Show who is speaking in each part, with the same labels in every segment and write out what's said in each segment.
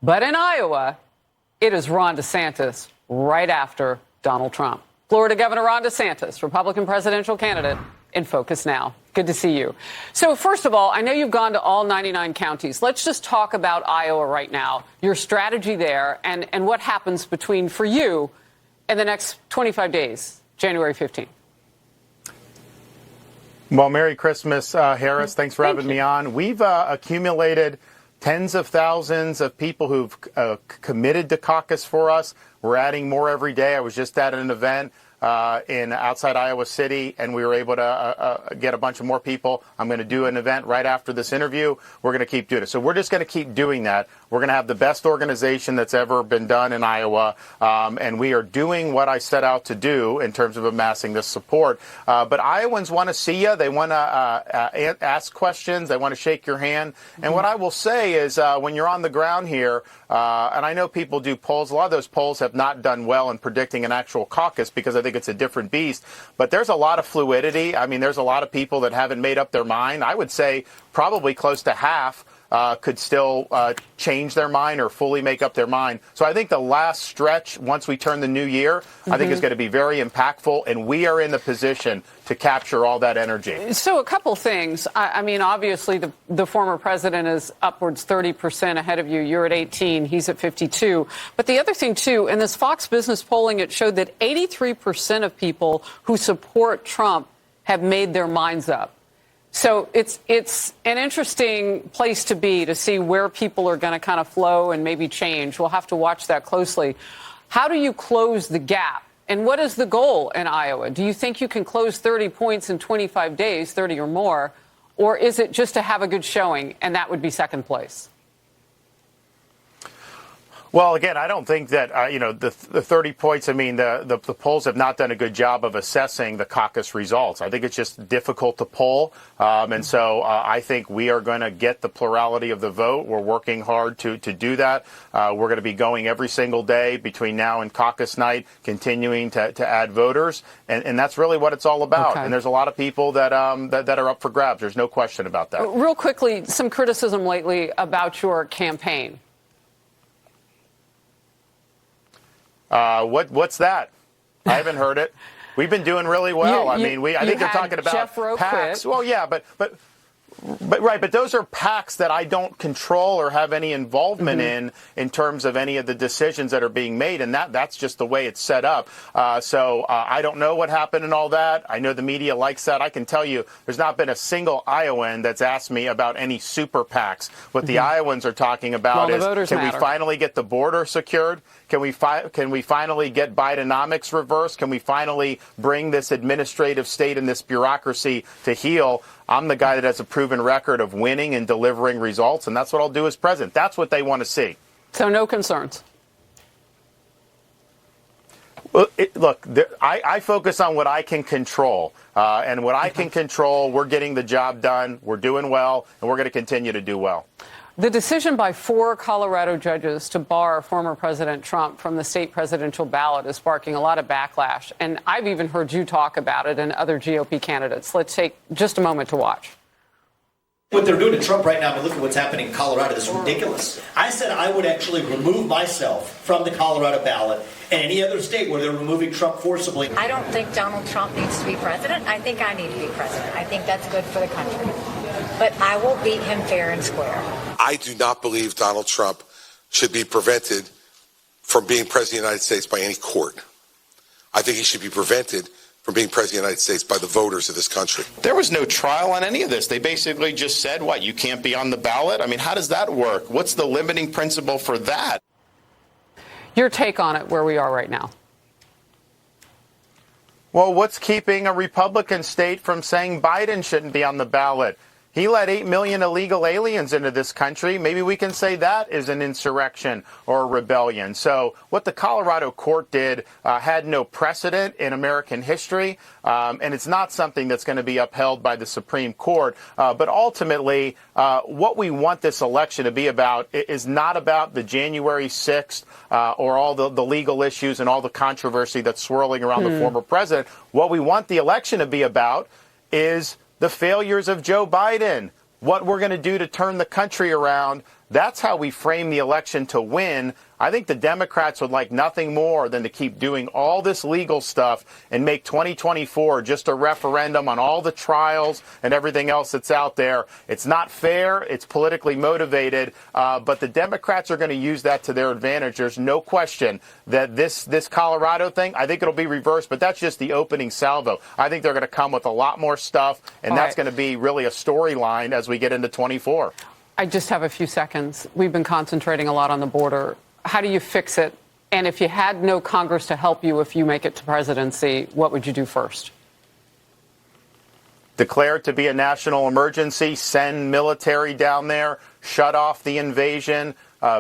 Speaker 1: But in Iowa, it is Ron DeSantis right after Donald Trump. Florida Governor Ron DeSantis, Republican presidential candidate, in focus now. Good to see you. So first of all, I know you've gone to all 99 counties. Let's just talk about Iowa right now, your strategy there, and what happens for you in the next 25 days, January 15th.
Speaker 2: Well, Merry Christmas, Harris. Thanks for having me on. We've accumulated tens of thousands of people who've committed to caucus for us. We're adding more every day. I was just at an event in outside Iowa City, and we were able to get a bunch of more people. I'm going to do an event right after this interview. We're going to keep doing it. So we're just going to keep doing that. We're going to have the best organization that's ever been done in Iowa, and we are doing what I set out to do in terms of amassing this support. But Iowans want to see you. They want to ask questions. They want to shake your hand. And what I will say is when you're on the ground here, and I know people do polls, a lot of those polls have not done well in predicting an actual caucus because I think it's a different beast. But there's a lot of fluidity. I mean, there's a lot of people that haven't made up their mind. I would say probably close to half could still change their mind or fully make up their mind. So I think the last stretch, once we turn the new year, I think is going to be very impactful, and we are in the position to capture all that energy.
Speaker 1: So a couple things. I mean, obviously, the former president is upwards 30% ahead of you. You're at 18. He's at 52. But the other thing, too, in this Fox Business polling, it showed that 83% of people who support Trump have made their minds up. So it's an interesting place to be, to see where people are going to kind of flow and maybe change. We'll have to watch that closely. How do you close the gap? And what is the goal in Iowa? Do you think you can close 30 points in 25 days, 30 or more? Or is it just to have a good showing, and that would be second place?
Speaker 2: Well, again, I don't think that, the 30 points, I mean, the polls have not done a good job of assessing the caucus results. I think it's just difficult to poll. And so I think we are going to get the plurality of the vote. We're working hard to do that. We're going to be going every single day between now and caucus night, continuing to add voters. And that's really what it's all about. Okay. And there's a lot of people that are up for grabs. There's no question about that.
Speaker 1: Real quickly, some criticism lately about your campaign.
Speaker 2: What's that? I haven't heard it. We've been doing really well. I think they're talking about
Speaker 1: Jeff Rowe
Speaker 2: PACs.
Speaker 1: quit.
Speaker 2: Well, yeah, but those are PACs that I don't control or have any involvement in terms of any of the decisions that are being made, and that's just the way it's set up. So I don't know what happened and all that. I know the media likes that. I can tell you there's not been a single Iowan that's asked me about any super PACs. What the Iowans are talking about is, can we finally get the border secured? Can we finally get Bidenomics reversed? Can we finally bring this administrative state and this bureaucracy to heel? I'm the guy that has a proven record of winning and delivering results, and that's what I'll do as president. That's what they want to see.
Speaker 1: So no concerns?
Speaker 2: Well, look, I focus on what I can control. And what I can control, we're getting the job done, we're doing well, and we're going to continue to do well.
Speaker 1: The decision by 4 Colorado judges to bar former President Trump from the state presidential ballot is sparking a lot of backlash. And I've even heard you talk about it and other GOP candidates. Let's take just a moment to watch.
Speaker 3: What they're doing to Trump right now, I mean, look at what's happening in Colorado. This is ridiculous. I said I would actually remove myself from the Colorado ballot and any other state where they're removing Trump forcibly.
Speaker 4: I don't think Donald Trump needs to be president. I think I need to be president. I think that's good for the country. But I will beat him fair and square.
Speaker 5: I do not believe Donald Trump should be prevented from being president of the United States by any court. I think he should be prevented from being president of the United States by the voters of this country.
Speaker 6: There was no trial on any of this. They basically just said, what, you can't be on the ballot? I mean, how does that work? What's the limiting principle for that?
Speaker 1: Your take on it, where we are right now.
Speaker 2: Well, what's keeping a Republican state from saying Biden shouldn't be on the ballot? He let 8 million illegal aliens into this country. Maybe we can say that is an insurrection or a rebellion. So what the Colorado court did had no precedent in American history, and it's not something that's going to be upheld by the Supreme Court. But ultimately, what we want this election to be about is not about the January 6th or all the legal issues and all the controversy that's swirling around the former president. What we want the election to be about is the failures of Joe Biden, what we're going to do to turn the country around, That's how we frame the election to win. I think the Democrats would like nothing more than to keep doing all this legal stuff and make 2024 just a referendum on all the trials and everything else that's out there. It's not fair. It's politically motivated. But the Democrats are going to use that to their advantage. There's no question that this Colorado thing, I think it'll be reversed, but that's just the opening salvo. I think they're going to come with a lot more stuff, and that's going to be really a storyline as we get into 24.
Speaker 1: I just have a few seconds. We've been concentrating a lot on the border. How do you fix it? And if you had no Congress to help you if you make it to presidency, what would you do first?
Speaker 2: Declare it to be a national emergency, send military down there, shut off the invasion,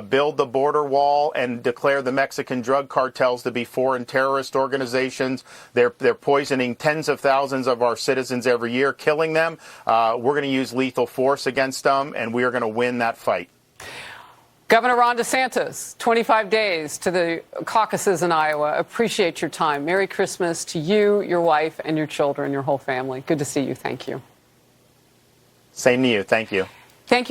Speaker 2: build the border wall, and declare the Mexican drug cartels to be foreign terrorist organizations. They're poisoning tens of thousands of our citizens every year, killing them. We're going to use lethal force against them, and we are going to win that fight.
Speaker 1: Governor Ron DeSantis, 25 days to the caucuses in Iowa. Appreciate your time. Merry Christmas to you, your wife, and your children, your whole family. Good to see you. Thank you.
Speaker 2: Same to you. Thank you.
Speaker 1: Thank you.